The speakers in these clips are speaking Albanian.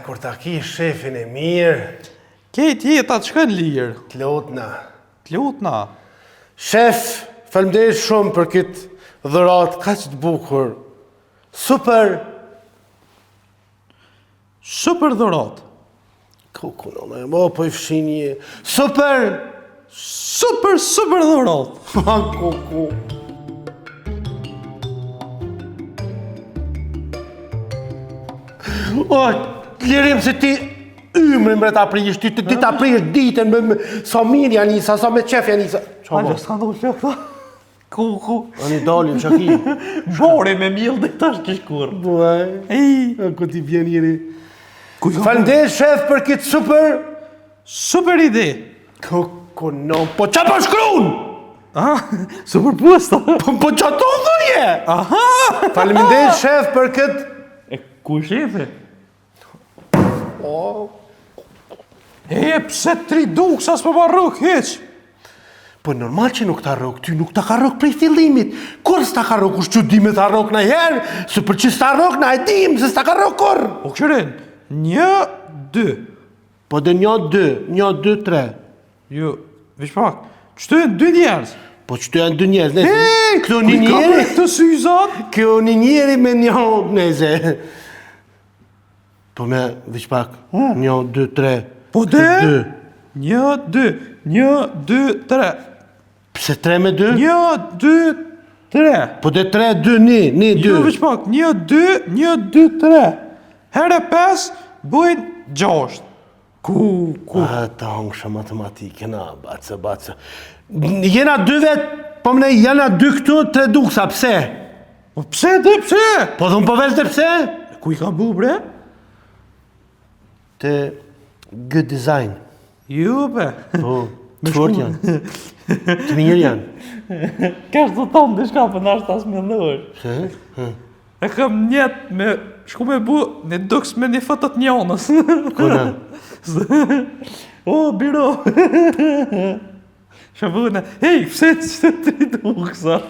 Kur ta ki shefin e mirë... Kejt jetat shkën lirë. T'lutna. Shef, faleminderit shumë për këtë dhuratë kaq të bukur. Super dhuratë. Kukullon, po i fshin një... Super dhuratë. Kuku. Lirim se ti ymrin bre ta prish, ti ta prish ditën me sa mirë janë Nisa, sa me qef janë Nisa. Alo, s'ka ndollë që këta? Ku? Ani dalin, që ki? Bore me mill dhe tash kishkur. Ku ti vjen njëri. Faleminderit shef për këtë super ide. Po qa po shkruun? Super posta. Po qa to dhuje? Faleminderit shef për këtë... Ku shefe? Pse 3 duksa s'po ma rrok heq? Po normal që nuk ta rrok, ty nuk ta ka rrok prej fillimit. Kur s'ta ka rrok, që di me ta rrok na herë, se për që s'ta rrok na e dim, se s'ta ka rrok kur. O këshërin, 1, 2. Po dhe 1, 2, 1, 2, 3. Jo, vish pak, qëto e 2 njerës? Po qëto e 2 njerës, këto një njeri... Këtë syzat? Kjo një njeri me 1, neze. Po me, vish pak, 1, 2, 3. Po dhe? 1, 2, 1, 2, 3. Pse 3 me 2? 1, 2, 3. Po dhe 3, 2, 1, 2. Jo, vish pak, 1, 2, 1, 2, 3. Here 5, bujnë 6. Ku? Ta hongësha matematike, na, baca. Jena 2 vetë, po mëne jena 2 këtu, 3 duksa, pse? Po pse dhe pse? Po dhëmë po vesh dhe pse? Ku i ka bu, bre? Te good design. Jo, be. Po, të fort janë. Të mirë janë. Kështë të tonë dhe shka për nashtë asë me ndërë. Pse? E kam njetë me shku me bu një duks me një fëtët njonës. Kuna? O, biro. Shabune, hej, pse që të 3 duksa?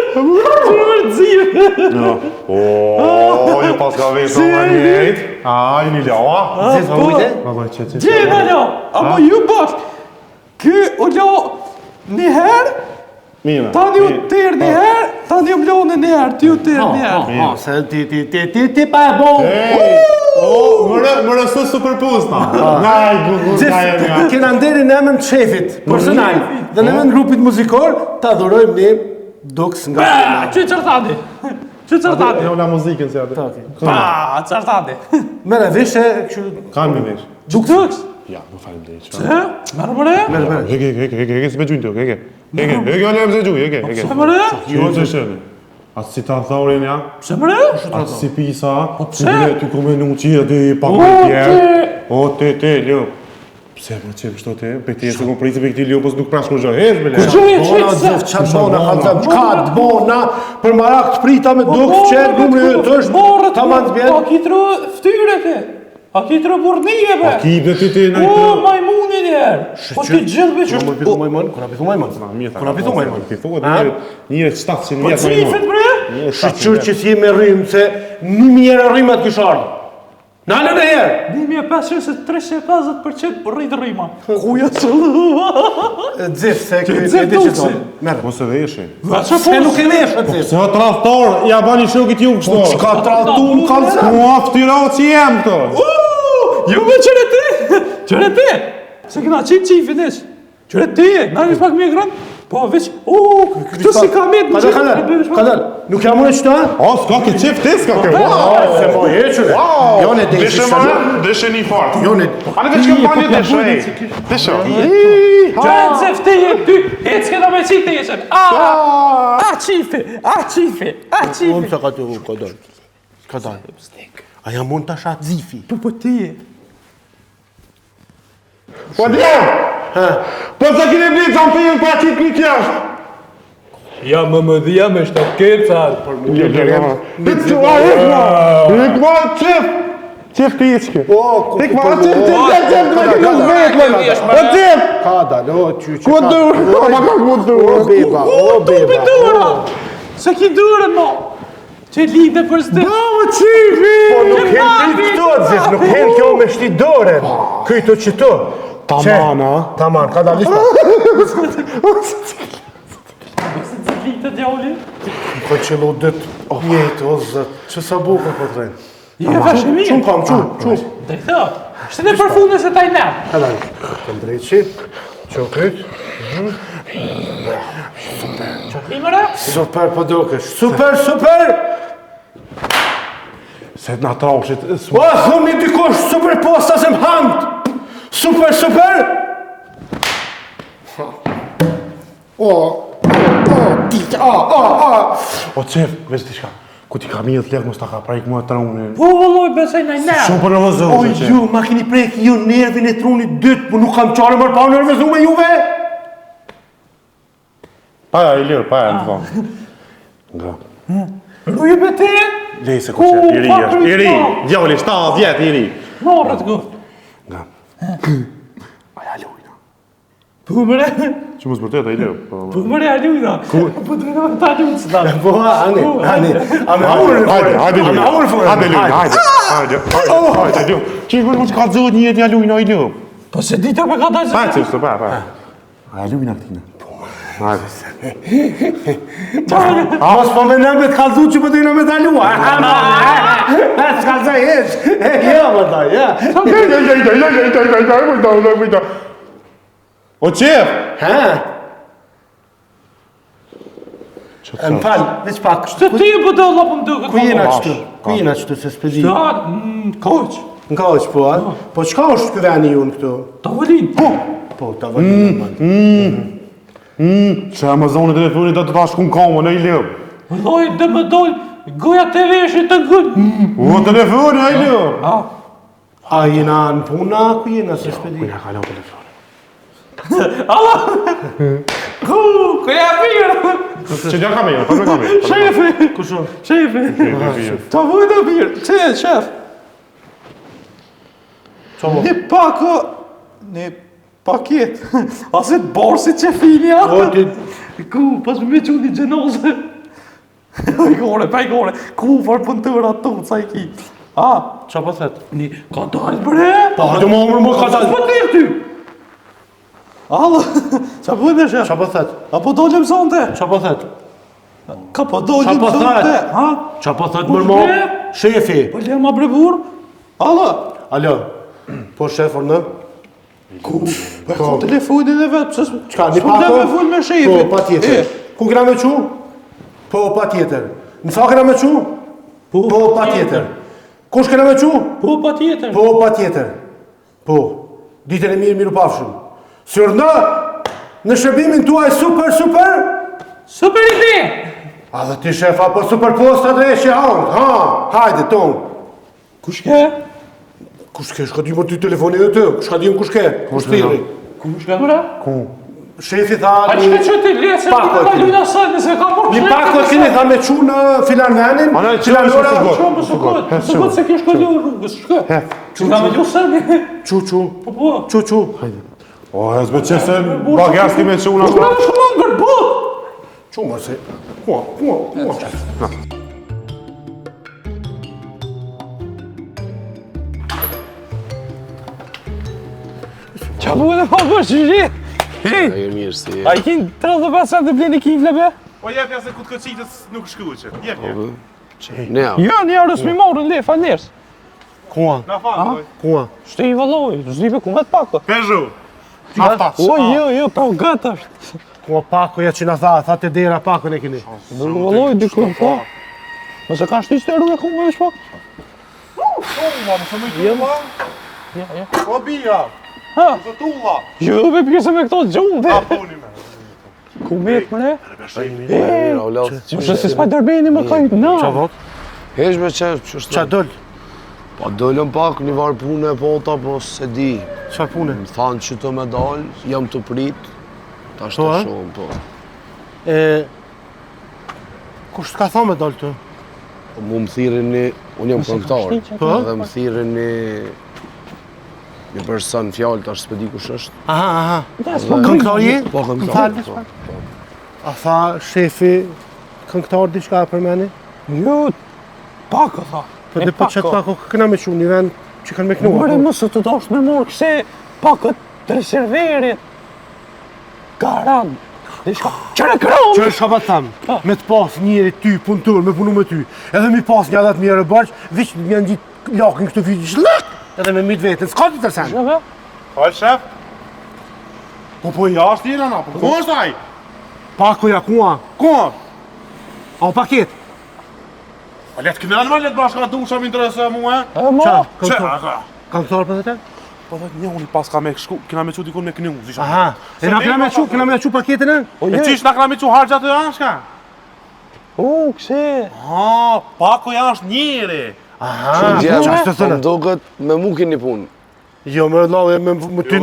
Që në mërë dzirë. Jo pas ka vetë në njëjt. Ju një laua. Zes më ujte? Gjena la, ama ju bashk. Kë u la një herë, ta një u tërë një herë, ta një u mlone një herë, ti u tërë një herë. Se ti pa e bo. Më rësu superposta. Kena nderi në emën të shefit, personal, dhe në emën grupit muzikor, ta dhurojmë një duks nga... Që qërtati? Jo la muzikën se atë. Qërtati. Mere, vishe... Kanë me vesh. Duks? Ja, më falim dhe iqë. Që? Merë mëre? Heke, si me gjujnë të, heke. Heke, o lejmë se gjujnë, heke. Pse mëre? Jo të shëve. Atë si ta thorin ja. Pse mëre? Atë si pisa. Pse? Ty ku me nuqi, atë i pakoj tjerë. O, te, ljo. Pse, më që kështu te? Pe ti e se kom pritë pe këti ljo, pos nuk prash më zhë. Hesh, bele. Bona, dzëf, qatë bona, kalëzëm, qka të bona, për marak të prita me dukë, qërë, numri të është, ta ma të bjerë. A kitru ftyre te? A kitru burnije, be? A ki dhe ti na i O, të... majmuni njerë. Po ti gjithë be që... Kur pithu majmon? Kur pithu majmon? Njëre 700 Po vjetë cifet, bre? Shqyqyr që si me rrimë, se 1000 rrimat kishardë. Nalë në herë! 1500-350% rritë rrima. Kuja cëllë? Dzif, se këtë Dzif e di që dukse. tonë. Merë. Mos e veshë. Se nuk e veshë, dzif. Se o traftar, ja bani shokit ju kështu. Qka tratu më kanë se? Mua ftira o që jem këto. Ju me qëre ti! Qëre ti! Se këna qimë qifin ish. Qëre ti e, na një pak me grënë. Po, veç, këtu si ka me të Kadal, nuk jam unë e qëta? O, s'ka ke qef ti, s'ka ke. Se mo heqëre. Jone dhe Deshe ishë ma, deshe një fart. Jone... A në veç ke pa një deshe, ej. Deshe. Qëre të zefti e ty, e s'kena me qitë e jeshen. A qifi. Unë se ka të u, Kadal. Kadal. A jam unë të shatë zifi. Po ti e. Po t'jem! Po të kine blitë zampijën pa qitë një kjashtë. Ja më dhja me shtatë kecar. Ikma qef! Qef të iqke. Ikma qef! Kadal, o qyqe. Ku dur? O beba. Se ki durën, mo! Që linde për stë. Bravo, qifi! Po nuk hen prit këto, Aziz, nuk hen kjo me shti doren. Këjto qëto. Taman, a? Taman, ka dalisht pa. Që linde djali. Po qëllu dëtë jetë, o zëtë. Që sa buka po të rejnë? Je vashë mirë. Qumë kam, qumë. Dhe këto. Shtë në përfunde se taj nërë. Ka dalisht. Të ndrejqi. Që kryt. Imëra? Super, po dokesh. Super, super! Se t'na trashit. O, thumë një dikush, super posta se më hamët. Super, super! O qef, veç t'i shka. Ku ti ka mirë t'lek, mos ta ka prajk mua trunin. Po, vëlloj, besoj në nërë. Shumë për nervozëm, O, ju, ma keni prek ju nervin e trunit dytë, po nuk kam qare mërë pa nervozu me juve? Paja, i lirë, paja, në thonë. Nga. Rujë me te? Lej se ku qef, i ri është. I ri, djali, 7-10, i ri. Norët go. Nga. Aja lujna. Po, mëre. Që mos bërtet, a i lirë. Po, mëre, a lujna. Po, të në ta lujnë së da. Po, ani. A me aurë në Hajde, hajde lujna. A me aurë në Hajde lujna, hajde. Hajde lujna. Që i më që ka të zot një jetë një lujna, i lirë. Po, se dita me ka ta Pa, zë. që është, pa. Aja lujna këtina. Hajde. Mos po me nëmë të kalzu që po të në me të alua. Të kalzaj esh. Jo, më da, ja. O qef! Ha? Më falë, veç pak. Të ti e bëdo la për më duke. Ku jena qëtu? Ku jena qëtu se s'pedi? Da, koq. Nga është po, a? Po qka është këtë veni ju në këtu? Tavolin. Po, ta vëllin normal. Që Amazoni telefonit do të tash ku në koma, në i lirë. Vëlloj, dhe më dojnë goja të veshit të gënë. O, telefoni, a i lirë. A jena në puna, ku jena se s'pedi? Ja ka lau telefoni. Alo! Ku ja mirë? Që gja ka me, pa me ka me. Shefi! Kusho? Shefi! Ta vëjnë mirë. Që e, shef? Qomo? Një pako... Një paket. Asit borsit që finja. O, ti... Ku, pas me që një gjenozë. Pajkore. Ku farë pëntëra tonë, sa i ki. A? Qa po thet? Një, ka dalë bre? Pa, hajde më omër më ka dalë. Po t'irë ty? Alo, qa pëjnë e shef? Qa po thet? Apo dollëm zonte? Qa po thet? Ka po dollëm Qa po zonte? thet? Ha? Qa po thet mërmo? Shefi. Po le ma brebur? Alo? Alo. Po shefor në? Ku? Po ka telefonin e vetë, pëse Qka, një s'po pako? le me full me shefi. Po, pa tjetër. Ku këna me qu? Po, pa tjetër. Në fa këna me qu? Po, pa tjetër. Kush këna me qu? Po, pa tjetër. Po, pa tjetër. Po, ditën e mirë pafshëm. Sërna, në shërbimin tuaj super. Super ide! A dhe ti shefa, po super posta dhe eshe hangë. Ha, hajde, tonë. Kush ke? Kush ke, shka di më ty telefoni dhe të, shka di më kush ke, kush tiri. Kush ke mëra? Ku? Shefi tha A që që ti le, se ti Pako ka ti. lujna sënë, se ka mërë një pako kini tha me qu në filan venin, Ana, filan ora, Shumë për sukot, sukot se kish këllu rrugës, shkë. Që nga me lu sënë. qu, Po. qu. O, e zbe që se bagas ti me që unë Shkë ashtu. nga shumë angër, po. Qu më se, kua. Qa bu edhe pa bërë që shi? E mirë si A i kinë 35 cent të bleni kifle be? Po jepja se ku të këqitës nuk shkuqe. Jepja. Ne ja. Jo, një arës mi morën le, falënderës. Kua, Na falë, kua. Shte i vëlloj, zdipe ku me të pako. Pezhu. Hafta. O, jo, pa u gëtë është. Kua pako ja që na tha të dera pakon e kini. Në vëlloj, dikur, po. Nëse ka shti që të rrugë e ku me shpo? Ja. O bia. Ha, Të tulla. jo, me pjesë me këto gjumë, dhe. Puni me. Ku me të mëre? Mirë, o latë. Më shë si s'pa dërbeni më kajtë, na. Qa vot? Hesh me që është Qa doll? Pa dollëm pak një varë punë e pota, po se di. Qa pune? Më thanë që të me dalë, jam të prit. Ta është Po, të a? shumë, po. Kush t'ka tha me doll të? Po mu më thirin një, unë jam këngëtar. Po? Dhe më thirin një person fjallë, ta është s'pedi kush është. Aha. Dhe- Këngëtar je? Po, Më këngëtar. falë, A tha shefi këngëtar diçka për meni? Jo, pak o tha. Po dhe po qëtë pako këna me qunë një vend që kanë me knua. More mësë të dosh me morë këse pakët të reserverit. Garan. Qëre kërëm! Që është ka thamë, me të pas njëri ty punëtor, me punu me ty, edhe mi pas një adat mjere bërç, vishë me janë gjitë lakin këtu fytë shlak, edhe me mitë vetën, s'ka të tërsen. Shëve? Hajë, shef. Po jashtë jena na, po ku është aj? Pako ja kua, Ku? a o paket. A letë kënërën me letë bashka dusha më interesë mua? E mo? Që? Kanë këtarë për dhe te? Po dhe një unë pas ka me shku, kena me që dikun me kënju, zisha. Aha, e na kena me qu paketin e? E qish na kena me që hargja të jashka? Këse. Ha, pako jashtë njëri. Aha, Gjerë, që është të po thënë? mdoket me mu keni punë. Jo, më rëllavë, me ty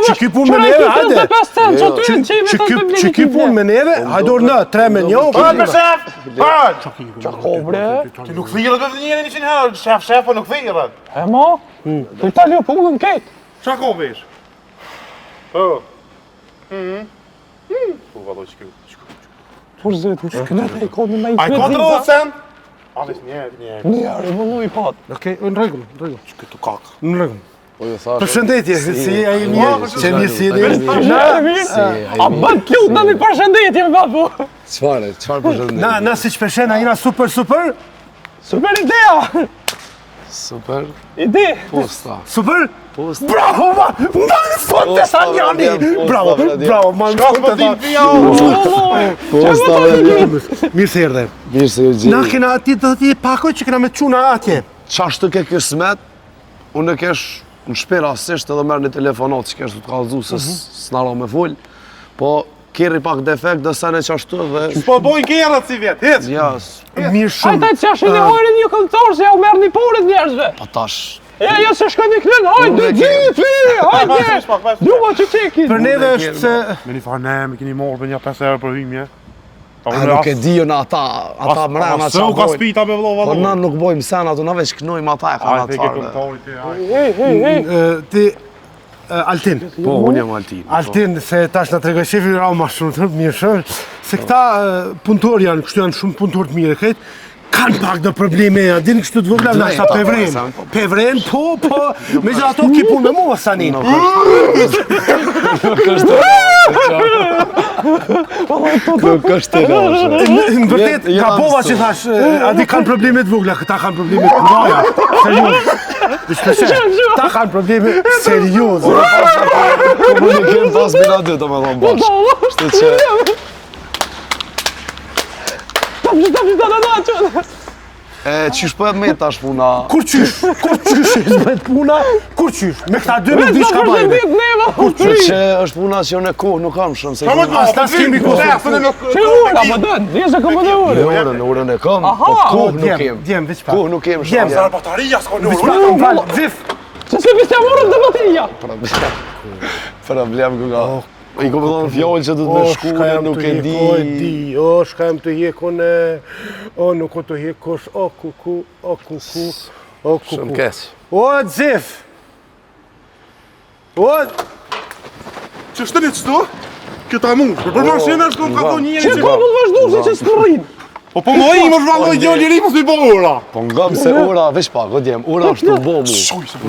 që ki pun me Qëra neve, i hajde. 25 cent, që ty në qime të të Që ki pun me neve, hajdor në, 3 me një. Hajë me shef! Hajë! Qako bre? Ti nuk thirët vetë njëri 100 herë, shef, po nuk thirët. E mo? Të i tali o punën ketë. Qa ko vesh? Po. Po, vado që kjo. Por zetë, u shkënet e i kodë me i A i ka të rrëdhë sen? A vesh një. Një arë, vëllu i patë. Okej, në regull, në regull. Që këtu kakë. Në regull. Po ju thash. Përshëndetje, si e i mirë, që mirë si e mirë. A bën t'lut në një përshëndetje me babu. Çfarë përshëndetje? Na si që përshena, jena super. Super idea. Super. Ide. Posta. Super? Posta. Bravo, ma! Ma në fund të sa njani! Bravo, ma në fund të sa. Posta dhe Mirë se erdhe. mirë se ju Na gjeni. kena ati të ti pakoj që kena me të quna atje. Qashtë të ke kjo smet, unë e kesh në shpira asisht edhe merë një telefonat që kesh të të kalëzu se s'naro me full, po keri pak defekt dhe sen e qashtu dhe... Po bojnë kjerët si vjetë, hic! Ja, Mirë shumë. Hajta që ashin e hojnë një këllëtor se ja u merë një porit njerëzve. pa tash. Ja se shka një klenë, hajde, gjithi, hajde. Duma që qekin. Për neve është se... Me një farë ne, me keni morë për një 5 euro për hymje. A nuk e di në ata mrena Se që u ka bojnë. spita me vlo Po valo. na nuk bojmë sen ato, na veç knojmë ata e ka Ajë, në peke atfarë. këmëtori ti, ajë. Ti... Altin. Po, unë jam Altin. Altin, se tash na tregoj shefi rau ma shumë të mirë shumë, se këta punëtor janë, kështu janë shumë punëtor të mirë, këtë, kanë pak dhe probleme, a din kështu të vogla, na shta pevren. Pevren, po, me gjithë ato ki punë me mua sanin. Nuk është të rrashë. Në vërtet, Ja, ka pova që thash, a di kanë probleme të vogla, këta kanë probleme të mëdha. Serios. Ta kanë probleme serioze. Po më në kemë pas bila dy të me thonë bashkë. Shtë që... Qysh po e me tash puna? Kur qysh e zbret puna, kur qysh? Me këta dy nuk di shka bajme. Që që është puna që unë e kohë nuk kam shumë se Ka më të As ta s'kemi kohë. Që ura, më dënë, një se këmë dhe ura. në urën e kam, po kohë nuk kem. Djem, veç pa. Kohë nuk kem Djem, shumë. Sarë bataria s'ka në Veç pa, urë. falë, vif. Që se viste morën të bateria. Problem ku ka. I ku më thonë fjallë që du të me shkune, nuk e di. O, shka jem të jekone, o, nuk o të jekosh, o, kuku, o, kuku, o, Shumë kuku. keq. O, dzif. O, Që shtëni qëtu? Këta mund, për mashinë është kom ka thonë njëri Që që... ka më të vazhdu se që s'të rrinë. Po më i më shvalloj gjë njëri më s'mi bo ura. Po ngam se ura veç pak, o djem, ura është të bo mu.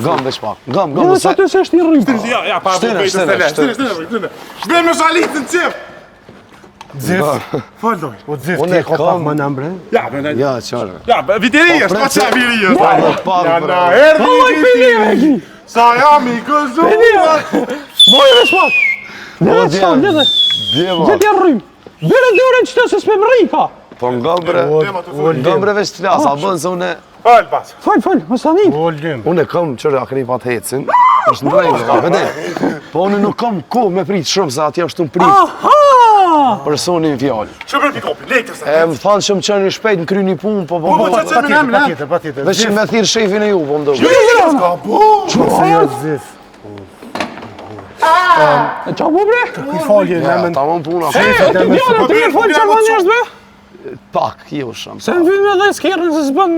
Ngam veç pak, ngam, Dhe se... që aty se është një rrinë. Ja, pa Shtene, shtene. Shbrej me shalit në qef. dzif. Faloj. O, dzif, Unë ti e ka pak kam- më në mbre. Ja, bëna. Ja, qarë. Ja, viteri është, pa qa viri është. Ja, na Allaj erdi pëllime ki. Sa jam i gëzuar. Mojë veç pak. Dhe O të sa, djem, dhe djema. Gjithë janë rrimë. Bere dore që të se s'me më rrika. Po ngam bre, ngam bre veç të lasa, bën se une... Fal pas. Fal, më sanin. O, lim. Unë e kam qërë a keni pat hecin, është në rejnë, ka vëdej. Po unë nuk kam ko me prit shumë, se atje është të prit Aha! personin fjallë. Që bërë pikopin, lejtë se. E më thanë që më qënë i shpejt në kry një punë, po Po, që që me në Pa tjetër. veç që me thirë shefin e ju, po më do. Ska bo. Se jo, dzif. E qa bu bre? I falje, Ja, nemen. ta më puna, E, ti vjone të mirë falë që ma njerëzve? pak, jo shumë. Se në vymë edhe s'kerën se s'bën...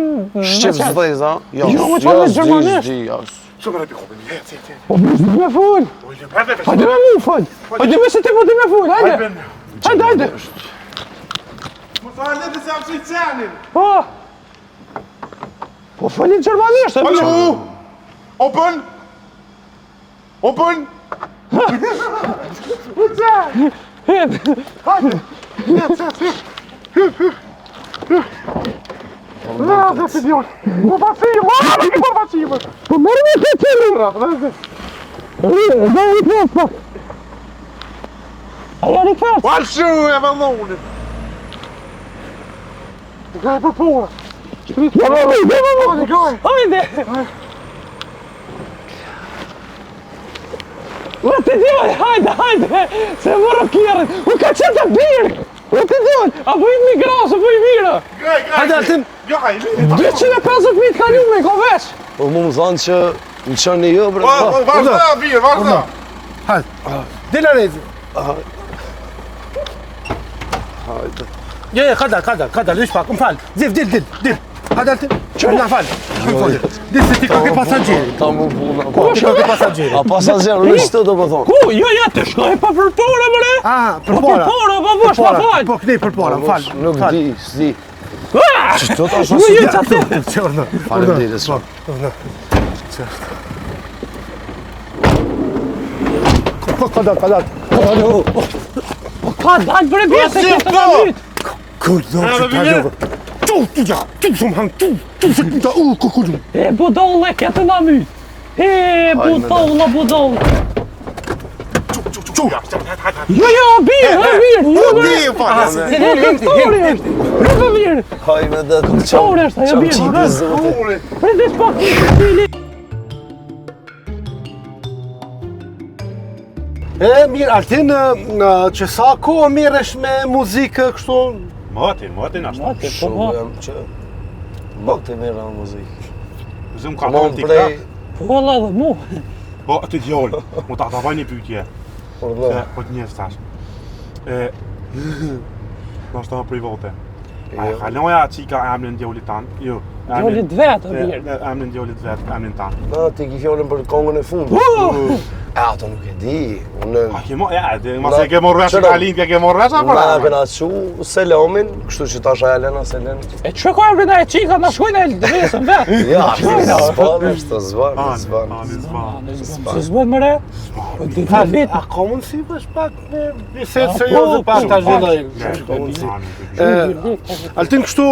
Shqip zdheza, Jo, më qanë me gjermanisht. Që bërë pikopin, lejtë. Po bërë me full. Hajde me mu full. Hajde me se ti po ti me full, hajde. Hajde. Më sa lejtë se jam që i qenin. Po, Po folin gjermanisht, e mirë. Open! Open! Po merë me të cilin! Ajo një kërë! Wal shu e vëllonin! Gaj për pora! Hajde! Ua të djoj, hajde! Se morë kjerën! U ka qëtë të birë! Ua të djoj! Apo i migrasë, apo i mirë! Hajde Altin! 250.000 kalume, ko veç! Po mu më thonë që në qënë një bre. Vazhda, birë, vazhda! Hajde! Dila rezi! Hajde. Jo, kadar, lish pak, më falë. Dil. Hajde Altin! Qërë nga falë! Dil se ti ka ke pasagjeri. Ta mu puna. Po, ti ka ke pasagjeri. A pasagjerë, në qëtë do më thonë? Ku? Jo, të shkoj pa për pora, bre! Ah, për Po para. për pora, pa vosh, pa falj! Po, kënej për para, më falë. Nuk di, s'di. Që të ta Ju shasë? ju qatë! Qërë, Falem dire s'o. kadar. Ka dal bre bje se këtë në mytë! Kurdon që ta gjovë. Tu shumë hangë, tu se puta, kurdon. E budolle këtë në mytë! E budolle! Jo, birë! Rëve mirë! Hajme dhe të Qore është ajo birë! Prende shpak një cili! E, mirë, Altin, që sa kohë mirësh me muzikë kështu? Motin ashtu. Shumë jam që... Bëgë mira në muzikë. Zëm ka Mon tonë prej... TikTok. Po valla dhe mu! Po, aty djollë. Mu ta vaj një pyetje. Por Se, dhe... po të njës tash. Në është të më privote. A e kaloja qika emnin djollit tanë? Jo. Djollit vetë, birë! Emnin djollit vetë, emnin tanë. Na, ti ki fjallin për kongën e fundit. E, ato nuk e di. Unë... A ke mo, ja, mas e ke morë vesh Kalin, ke morë vesh apo? Na këna qu Selamin, kështu që tash aja Elena Selen. E që ka emrin e qika në shkojnë e lëdresën vetë? Ja, zban. Se zbën mëre? A ka mundësi për shpak me bisedë serioze pak ta zhvillojnë? Altin kështu,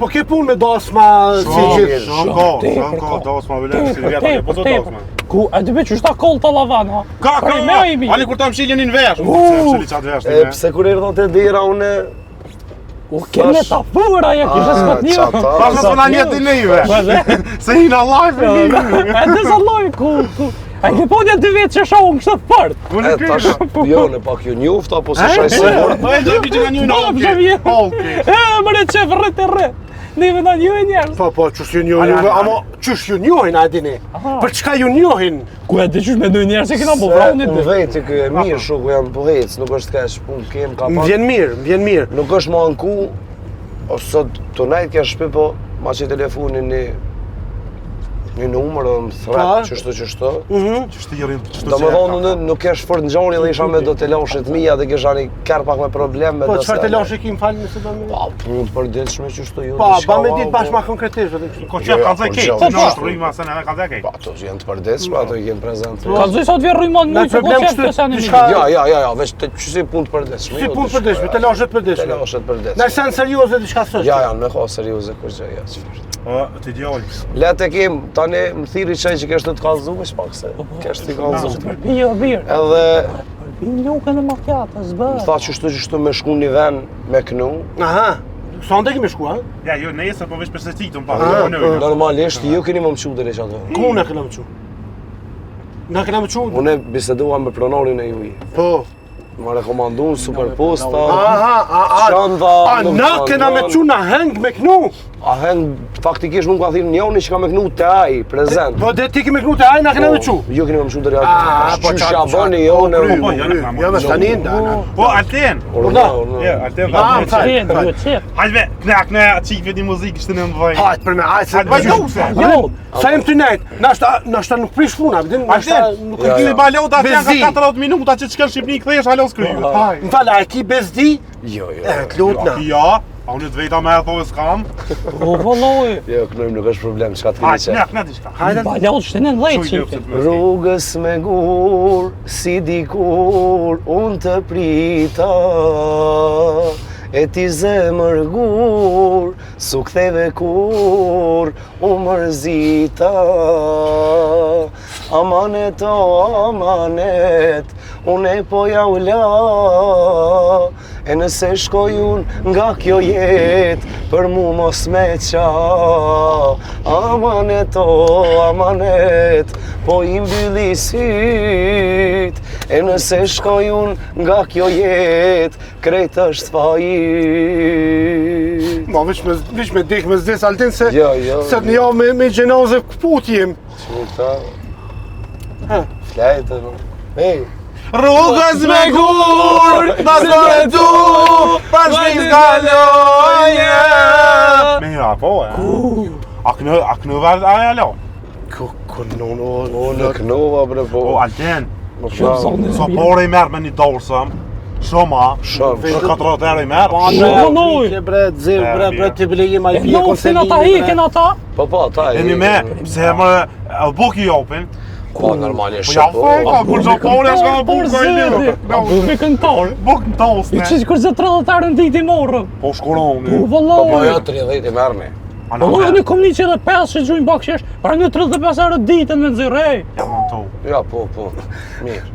po ke punë me dasma si gjithë? Shumë ko, dasma vële, si vjetë, po të dasma. Ku, e dy që shta koll të lavan, ha? Ka, Ali ali kur ta më shiljen një në vesh, shili qatë vesh E, pse kur e rëdhën të dira, une... U, kene ta fura, ja kishe s'pët një. Pas më s'pëna njët i lejve, se i në live e një. E dhe sa loj, ku. A i ke po një 2 vetë që shohën kështë të fërt. E, tash, jo, në pak ju njoft, apo se shaj se mora. Po e gjemi që nga një në holke. E, mëre qef rrët e rrët. Neve na njohin njerës. Po, qështë ju njohin, ama qështë ju njohin, a dini? Për çka ju njohin? Ku e di qështë me njohin njerës e kena po vronit. Unë vetë që e mirë shu ku jam pohec, nuk është kesh pun kem ka Më pak. vjen mirë. Nuk është ma në ku, ose sot të najtë kja shpi, po ma që telefonin një numër dhe më thret, qështu. Qështë i rrinë, qështu Do më thonë, unë nuk kesh fort në gjoni dhe isha me do të lashit mija dhe kisha një kërë pak me problem me Po, do qëfar të lashe ki më falë nëse do me? Pa, punë të përditshme qështu ju. Pa, ba me ditë bashkë ma konkretisht. Ko që kanë zë kejtë, në është rrimë asë në kanë zë kejtë. Pa, ato jenë të përditshme, ato i kenë prezent. Ka zëj sot vjerë rujmon Në mujë që problem ko qef kështu, të sanë një. diçka- Ja, veç të qësi punë të përditshme. Si punë përdeshme, të lashet Të përdeshme. lashet përditshme. Në sen serioze diçka sështë. Ja, janë me ka serioze kur gjë, ja, qështë. Të djollë. Letë e kem, tani më thiri qaj që kesh të të kalzu, veç pak se kesh të kalzu. Birë. Edhe Birë lukën e mafjata, zbë. më tha qështu me shku një ven me kënu. Aha, sa ndë kemi shku, ha? Ja, jo, nesër po vesh për se tikë të më pa. Normalisht, ju keni më mëshu dhe që atë. Ku në këna më qu? Në këna më qu? Unë bisedua me pronorin e juj. Po. Më rekomandun superposta, Aha, qanda, a na këna me qu në heng me kënu? A hen, faktikisht mund ka thinë njoni që ka me kënu të aj, prezent. Po dhe ti kemi kënu të ajë, na këna me qu? Ju keni më mëshu dhe po qysha bëni jo në... Ja me stanin, da. Po, Alten! Ja, Alten, Ah, më Qenë, thaj. duhet qenë. hajde, këne qikve di muzikë ishte në më vëjnë. Hajt për me, hajt se... Vajtë Jo, Sa jem të nejtë, nashta nuk prish puna, vëdin, nashta nuk Alten, e kili balota që janë Bezi. ka 40 minuta që qëllë Shqipni këthesh halos kryu. Më falë, a e ki bezdi? Jo, E, të lutë na. Ja, A unë të vejta me e thove s'kam? O, valloj. Jo, knojmë nuk është problem, çka të Hajtë, keni ne diçka. Bala u shtenë në dhejtë qike. Rrugës me gur, si dikur, unë të prita. E ti zemër gur, su ktheve kur, u mërzita. Amanet o amanet, unë e po ja u la. E nëse shkoj unë nga kjo jet, për mu mos me qa. Amanet o amanet, po i mbylli syt. E nëse shkoj unë nga kjo jet, krejt është fajit. Ma vish me dik me zdis Altin se Jo. se të një me gjenazë këput jem. Që këta? Flajtë, no. Hey. Rrugës me gur, nësë tu, për shpiz galloje. Me hira, po, e? A kënë vërë aja lo? Në knova, bre, po. O, Altin, Shumë. so pore i merë me një dorsëm, shumë, Shumë. që 4 herë i merë. Bre, bre, ti bile jem a i pje Nosin ata hiken ata. Po, ta E një me, pse e më buki jopin, Po, normal e po ja fajka, kur që pore është ka Por buka i zëri. lirë. A bëve këntar. Buk në tosë, I ne. që kërë 30 herë në ditë i morëm. Po shkuron, Po, ne. Po, valloj. jo, 30 i merë me. Ana, Po, në kom një që edhe 5 që gjujnë bakshesh, pra një 35 herë ditën me nëzirë, ej. ja më to. Ja, po. Mirë.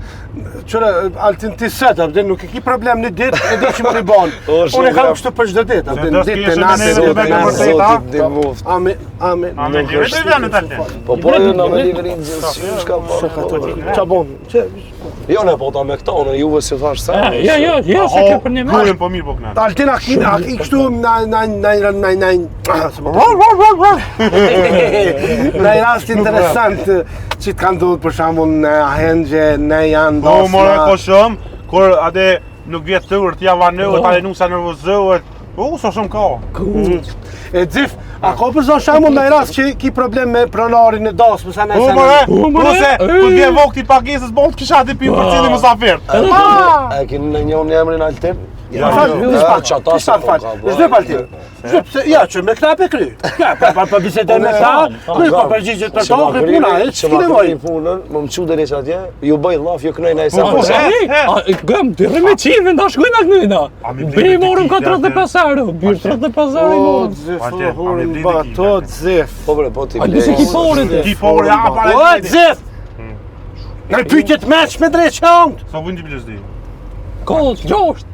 Qëre, Altin ti set, abdin, nuk e ki problem një dit, e di që më ribon. Unë e kam kështu për çdo dit, abdin, Se dit do të s'keshe natë, në dit neve të me natë. vërtet, Zotit dhe muft. Amen, amen. A me një vetë i vjenë të Altin. Po, jo, në me livrin gjithë, shka po. Qa bon? Jo, ne po ta me këta, në juve si thash se. Jo, se ke për një me. Kurin po mirë po kënë. Altin a ki kështu në rast interesant që të kanë duhet për shembull në Ahengje, në janë Po, more dosna. ko shumë, kur ade nuk vjetë të urë, t'ja vanëhet, ale nuk sa nervozohet. So shumë ka. E dzif, a ka për zonë shembull në rast që ki problem me pronarin e dasë, mësa në Po, more, se ku t'je vokti pagesës, bon t'kisha ati pi për cili mësafir. E keni në njohën një emrin Altin? Ja, qata se po ka bo. Zhdep Altin. Ja, që me këta pe kry. Ja, për bisedën me këta, kry pa përgjigjet për to, kry puna, e që ki nevoj. Punën, më më qudër e që atje, ju bëj laf, ju kënoj në e Po, se. gëm, të rrë me qive, nda shkujna kënina. A mi Be i morëm ka 35 herë, birë 35 herë i O, morëm. dzif, Altin, hurin a mi ba, blidi to ki, dzif. Po bre, po ti. A lëse ki forit e. Ki por, ja, O, pare dzif! Në pyetjet meq me drejt qëngët. So vëndi bilës di. Kohët, gjosht.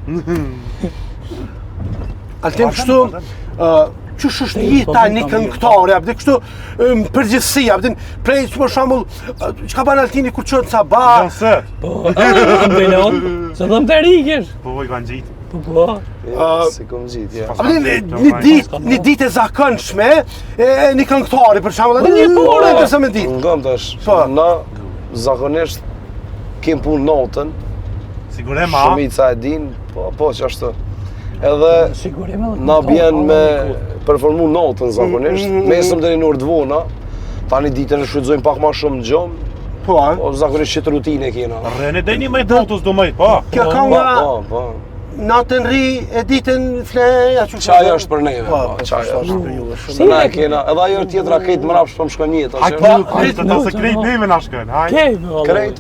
Altin kështu, që është jeta një këngëtare, abdi kështu përgjithësi, abdi prej që për shembull, që ka ban Altini kur qëtë sa ba, Janë sët. Po, Belon, se dhëm të rikesh. Po voj kanë gjitë. Po, Si kom gjitë, ja. abdi një ditë e zakonshme, e një këngëtare për shembull, abdi një pore të sa me ditë. Ngëm tash, Po. na zakonisht kem punë notën, Sigure ma. shumica e din, po që ashtu. Edhe sigurim edhe. na bjen me performu notën zakonisht, mesëm deri në orë të vona, tani ditën e shfrytëzojmë pak ma shumë në gjumë, Po, a? po zakonisht qitë rutine kena. Rene dhe një mëjtë notës do mëjtë, po. Kjo ka nga Po. natën ri, e ditën fleja që Qaja është për neve, Po, po, qaja është. për juve shumë. Si Na e kena, edhe ajo tjetra krejt mrapsht për më shkon jetë, Hajtë ashe. të të se krejt neve na shkën, hajtë. Kejme, valla. Krejt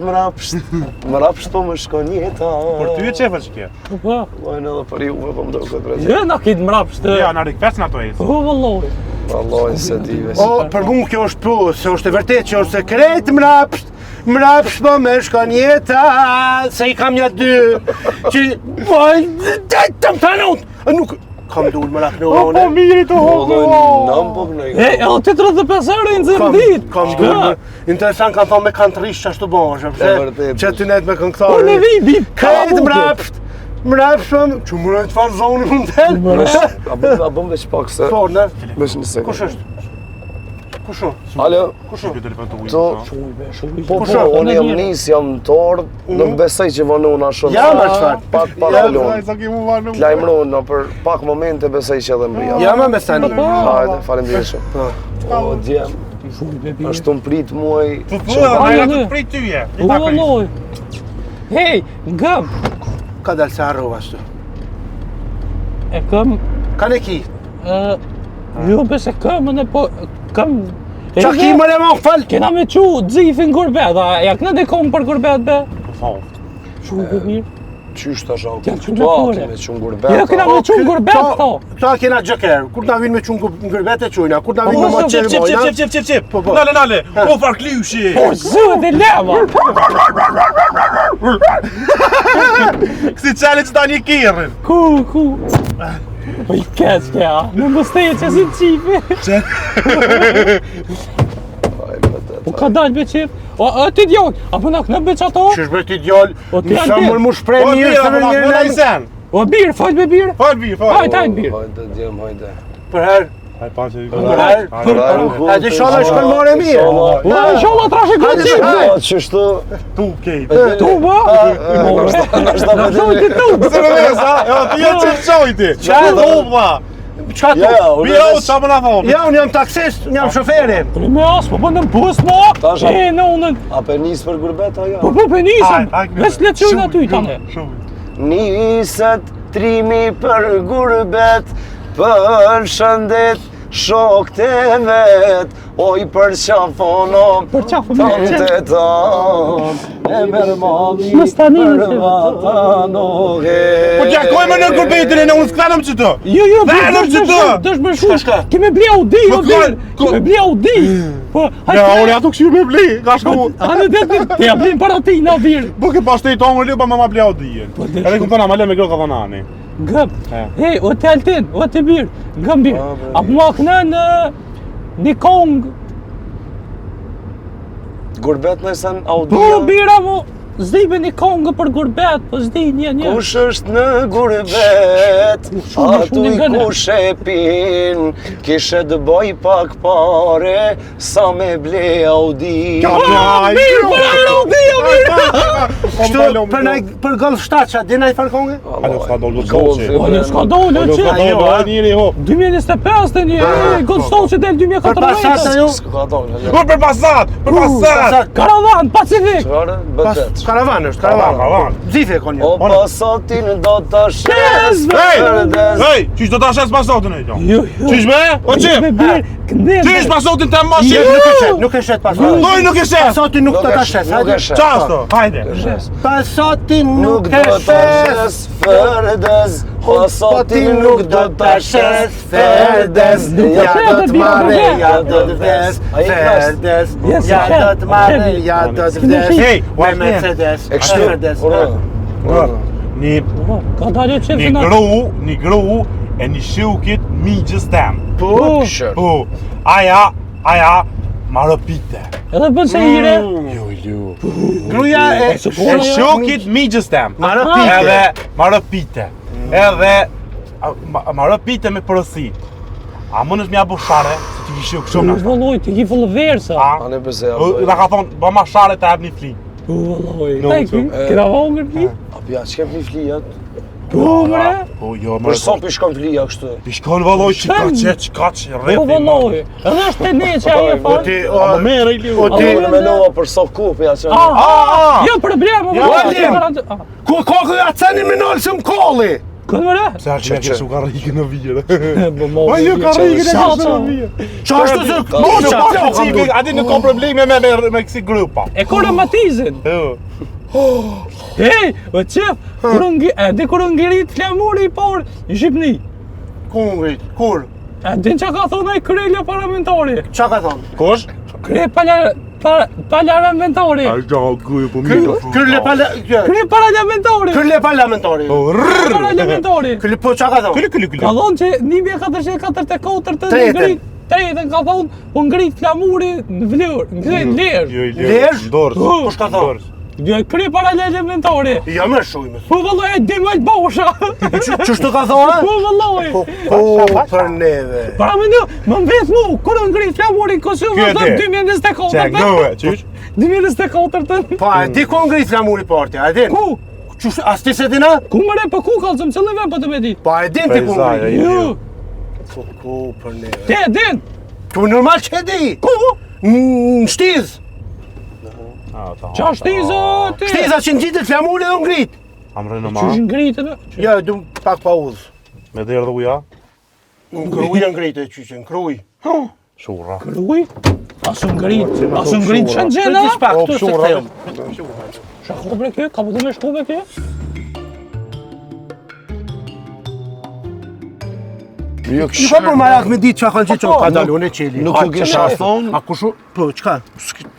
mrapsht për më shkon jetë. Për ty e qefa që kje. Po, Lojnë edhe për juve, po më do këtë rëgjë. jo, na kitë mrapsht. Ja, në rikpes në ato e. Po, valloj. Valloj se ti veç. O, për mu kjo është plus, se është e vërtet që është sekret mrapsht po me shkon jeta, se i kam një dy, që, po, të më tanot, nuk, kam dull më rakë në Po one, miri të Valloj hoho. nëm po kënoj. E, ti 35 herë i nëzirë ditë. kam dull më, interesant kanë thonë me kantrisht që ashtu boshë, E vërtet. që ty net me Po, në këngëtare, vibi. kret mrapsht po, që më rëjtë farë zoni më në A bëm veç pak se... Po, ne, Veç një sekund. kush është? Kush është? Alo? Shukë telefon të To... ujë. Po, Kusho? unë jam nis, jam torë, nuk besoj që vanuna shumë. Ja, ma qëfar? Pak Ja, kalon. Sa ki mu vanu. Lajmërona, për pak momente besoj që edhe mbrija. Ja, ma me stani. Hajde, faleminderit shumë. O, djem, është të mprit muaj... Të thua, Po, ma ja, e ne. të prej tyje. Po, valloj. Hej, gëm, Ka dalë se arrova ashtu. e këm Kanë e ki. Jo, bese këmën e po... Këm... Qa ki më le më fal? Kena me qu dzifin gurbet, a ja këna dhe kom për gurbet be? Qu mirë. Qysh të shau, Ja, këtu qysh në fore. me qunë gurbet. Ja, kena me qu gurbet, tho. Këta kena gjëker, kur na vinë me qunë ngërbet e qujna, kur na vinë me Po, më qenë mojna. Qip. Po. Nale, po farklyushi. Po, zët e leva. Si qali që ta një kirën. Ku. Po i keq kja, në më steje që si qipi. Po ka dalë be qip. O, ti djallë, apo na këna be qato? Qysh bre ti djallë, O, ti një janë shumë ti. më shprej Po mirë mirë, se po me ma njërë këna i në sen. O, birë, fajt be birë. Hajt, birë. Hajde, djem, hajde. Për herë. Hajde pa që i Për herë. A të shonë shkën more mirë. O, sholla trashe këtë qip. Hajde. Qështu... tu kejt. Tu, ba? Nashta me Shoj ti tu. Se me dhe sa, jo, ti jetë që qojti. Qa? Tu, vla. Qka tu? Bira u qa më na thonë. Ja, unë jam taksist, unë jam shoferi. Për me as, po bëndëm bus, mo. Tash, E, në unën. A për nisë për gurbet, a Po, jo? po, penisëm. Hajde, Veç le qojnë aty, tane. Niset trimi për gurbet, për shëndet shok të vet, oj për qafonom, Për qafë ton me të ton, e mërë mami Më stani për që- vatanohe. Po t'ja koj me në gurbetin e në unë s'klanëm që të. Jo, Vërëm që të. Dësh më shumë. Shka? Kime blia u di, Po, o birë. ko- Kime blia u di. Po, Ja, unë ato këshirë me bli, ka shku. Anë te ja blin para ti, na birë. Po ke pas të i tonë li, pa me ma blia o dijen. dhe Edhe ku thona, ma le me gro ka thonë ani. Gëp. Hej, o te altin, o te birë. Gëm birë. Apo ma këna në një kongë. Gurbet në sen Po, audio. bira mu. Zdibe një kongë për gurbet, po zdi një. Kush është në gurbet, Shumë atu i ngënë. kush e pin, kishe të boj pak pare, sa me ble audi. Birë, për audi, o birë. Kështu për golf 7 qa, dina i farkonge? Alo, s'ka do lëtë Golf, soqe. Po, një s'ka dole, Alo, që. s'ka do lëtë njëri ho. 2025 të një, Goldstone që del Për pasat 2014. ajo? S'ka dollë, Po për pasat, për pasat. Karavan, Pacifik. qëre, betet. Karavan është, Karavan. karavan. Zife kon O një. pasatin do të shes Hej, verdes. hej, qysh do ta shes pasotin e gjo? Jo, Qysh me? O qim? Me birë, këndel. Qysh pasotin të Nuk e mashin? shet, nuk e shet pasatin. Loj nuk e shes. Pasatin nuk Nuk të e ta shet, shes, nuk hajde. e shet. Qa është to? Hajde. Pasatin Nuk nuk do e të shes. shes verdes. Pasatin nuk do të shes verdes. Ja do të marre, ja do të vdes, Ai klas. verdes. Yes, Ja shet, do të marre, shet. ja do të vdes. Hey, Me what man? Mercedes, E kështu, Mercedes. Një Ka dalje që një gru e një shukit migjës tem. Po, Shër. Po, aja, marëpite. Edhe bën se ire. gruja e E shukit migjës tem. Marëpite. Edhe marëpite. Edhe marëpite me përësi. A më nësh mja bu share, se ti kishë shumë U në vëlloj, ti ki fëllë versa. A? Ane pëse Dhe ka thonë, ba ma share të ebë një fli. U vëlloj. No, Taj, so, kena vongër ti? A pja, që kem një flijat? Po, bre. Po, jo, Për sa për shkon flija kështu? I shkon vëlloj që ka që Po, rrëthi. vëlloj. Edhe është të ne që aje O falë. ti, A më mere i liu. o ti, Ti- Unë menova për sa kupja që... Jo, problem. ku kokë ja ceni me nolë që më kolli? Kënë më Se arë që me kështu ka rrikë në vijere. re? Po, jo, ka rrikë në Sa, kështu sa? në vijere. Qa është të zë? Po, që po që civik, ati nuk ka probleme me kësi grupa. E ko romatizin. Jo. Hej, o qef, di kur ngjerit flamuri i parë në Shqipni. Ku më ngrit? Kur? E din që ka thonë ai krejle parlamentari? Qa ka thonë? Kosh? Krej parlamentari. A gjo, guju po mirë. Kërle Krej parlamentari. parlamentari. Parlamentari. Kërle po qa ka thonë? Ka thonë që 1444 të Tretën. ngrit. Tretën ka thonë, po ngrit flamuri në vlerë, ngrit lirë. Lesh? Dorës. Po shka thonë? Krej parlamentari. Ja më shumë. Po vëlloj e di më të bosha. Qështu ka thonë? Po vëlloj. Po për neve. Para me në, më mvet mu, kur në ngrit flamuri në Kosovë, Kjo e dhe di. 2024 Që gëve, qysh? 2024 të. Po, a di ku ngrit flamuri parti, a din? Ku? Qështu, as ti se dina? Ku më re, po ku kalëzëm, cëllë vend po të me di? Po, a din ti ku Pejzaja, ngrit? Jo, Po, ku për neve. te e din. Ku normal që e di? Ku? Në shtiz. Qa shtizë ti? Shtiza që në gjitet flamuri dhe ngrit. Am rënë Qysh ma, ngritën? Ja, du pak pa uzë. me derë dhe uja. Në kruj janë grejtë e qyqe, në kruj. Shurra. Kruj? Asu ngrit që në gjena? Këtu se këthejmë. Shako bre kjo, ka përdu me shku me kjo? Jo Një ka për marak me ditë që kanë që ka dalon e qeli. Nuk ju kisha thonë. A kushu, po, qka?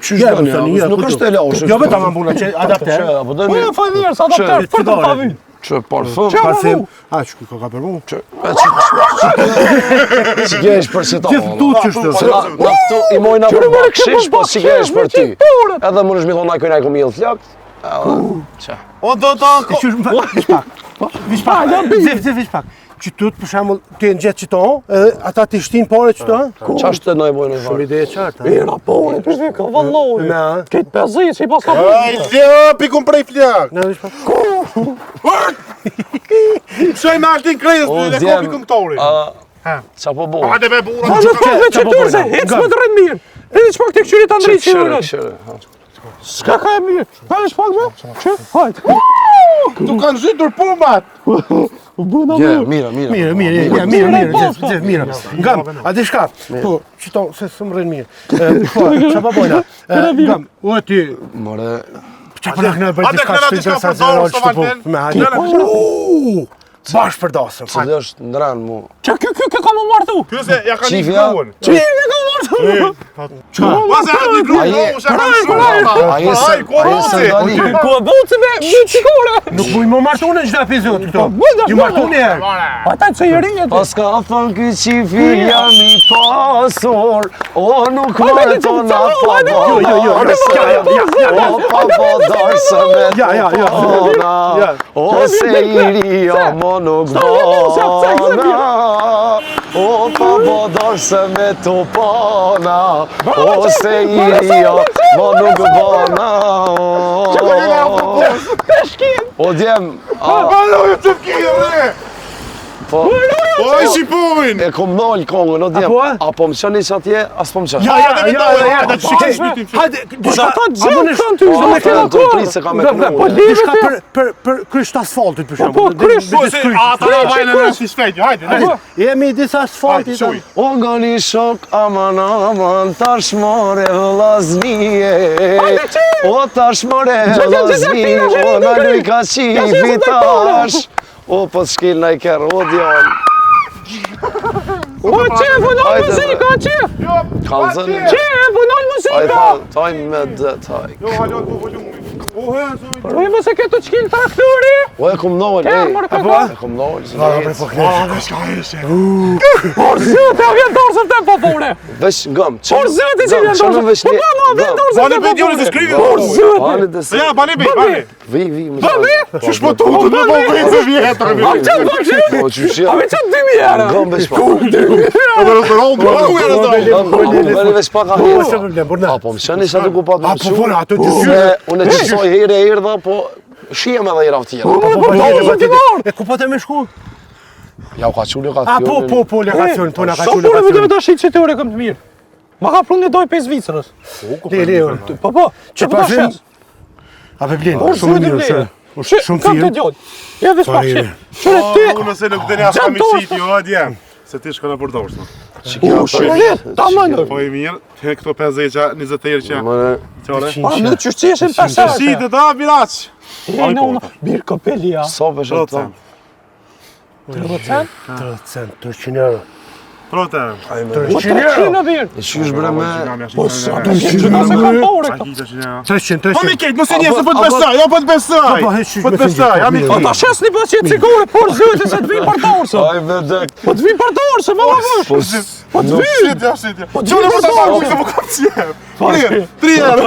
Qysh do një, nuk është e lashë. Jo vetëm ambuna që adapter. Apo do Po një e fajnirës, adapter, për të pavi. që parfum. Parfum. A, që ka për mu? Që gjesh për si ta. Gjithë tu që shtë. Se na këtu i mojna për bakshish, po si gjesh për ty. Edhe më nëshmi thonë na kënaj kom jellë flakt. O do të E qysh më vishpak. Vishpak. Që tut për shembull ti në gjetë qito, edhe ata ti shtin pare qito. Qashtë të nëjë bojnë në Shumë varë. ide e qartë. Era pore, për shve ka valloj. Me, Këtë pezit që i pas ka Aj, lëpi kum prej flak. në vishpak. Shoj me altin krejës, O, dhe djem, kopi këngëtori. Qa po bo? Hajde me bura. Ma në pak me që ty se hec më të rrën mirë. Edhe që pak të këqyrit të ndri që i rrën. Ska ka e mirë. Ka e shpak me? Që? Hajtë. Tu kanë zhytur pumat. Bëna Je, mirë. mira. Mirë, gjithë mirë. Ngam, a di shka? Po, qito, se së më rrën mirë. Po, qa pa bojna? Ngam, o ti, More, qa për nakë në bërë Hajde diska këna diska për dorë, së valten. Me hajde. Bashkë për dasëm. cilë është ndran mu. Që kjo ka më martu. Kyse, ja ka një Qifja? kruën. Që i ka më martu. Pas e një kruën, Aje- u shë kanë shumë. Aje se ndali. Ku e bëtë me qikore. Nuk buj më martu në gjitha epizod këto. bëjnë Ju martu një herë. Ata që i rinjët. Pas ka thënë ky qifi jam i pasur, o nuk Hajde, marto na hajde, o pavadar se me Ja. tona, o se i ria mo nuk bana, o pavadar se me to pana, o se i ria mo nuk bana. O djem, Alo, ju të kire. po... O, i shqipovin. E kom nol kongën, o djem. Apo, Apo më qëni që atje, as po më qëni. Hajde, diçka Kanë ty, Po, atë të prit se ka me Po këmu. live për krysht asfaltit për Po, shembull. krysh, Po, se ata na vajnë në si shpejt. Hajde. Jemi disë asfaltit. Hajde, O nga një shok, aman, tash more vëllaznie. O tash more vëllaznie, o në lujka qifi tash. O po të shkil në i kërë, o djallë. O që punoj muzika, që? Kalzën. Që punoj Aj muzika? tha, taj me detaj. Jo, halo, po volumin. O, hënë, Rojme se këtu të qkill traktori. O e kom nol, Ja, mërë e këta. kom nol. Por zëtë, a vjen dorsëm të popore. Vesh ngëm. Por zëtë që vjen dorsëm. Po mama, vjen dorsëm Bani të për djurës e popore. skrivi. Por zëtë. Bani dhe se. Ja, bani bëj, bani. Vi, më Që shpo tu në po vejtë se vjetë. A qëtë bëshë? O qyshja. A me qëtë 2000 era. Ngëm vesh pak. O, dhe rëzëron, do ku e rëzëron. Veri vesh pak a Po, hirë. s'ka problem, por na. Apo më shëni sa duku pa të më Po, po, ato të Se unë e qësoj herë e herë dhe, po shijem edhe herë tjera. E ku po të me shku? Ja u ka qulli ka A, fjonin. po, lekacion, po, na ka Sa qulli pune me lekacion. të shqitë që të ore këm të mirë. Ma ka prunë një doj 5 vicërës. Le, Po, që pa të vim- shes. a pe blen, Por shumë zëtë mirë, vlerë. shumë Kam të firë. gjotë. Ja vesh pak Pare, që. Qëre ti. Unë se nuk deni as Gjatë kamishit, jo, adje. Se ti shkona për dorës. Shëre, ta më Po i mirë, te këto 50 që 20 herë që Mëre, qore. Pa në që qeshin 5 herë. Si të da, viraq. E në unë, birë këpelia. sa vesh e të? 30 300, 300 euro. Prote. Po 300 në birë. E qysh bre me... Po sa të që nga se kam pore këto. 300, Po mi 300. kejtë, mos e njësë, po të besoj, jo po të besoj. Po, heq, Po të me besoj, jam i fingjit. Po ta shes një pas qëtë sigure, por zëtë se të vinë për dorësë. Aj me dek. Po të vinë për dorësë, më më vësh. Po të vinë. Shitja, shitja. Qone po të pagu se po kam qep. 3 herë.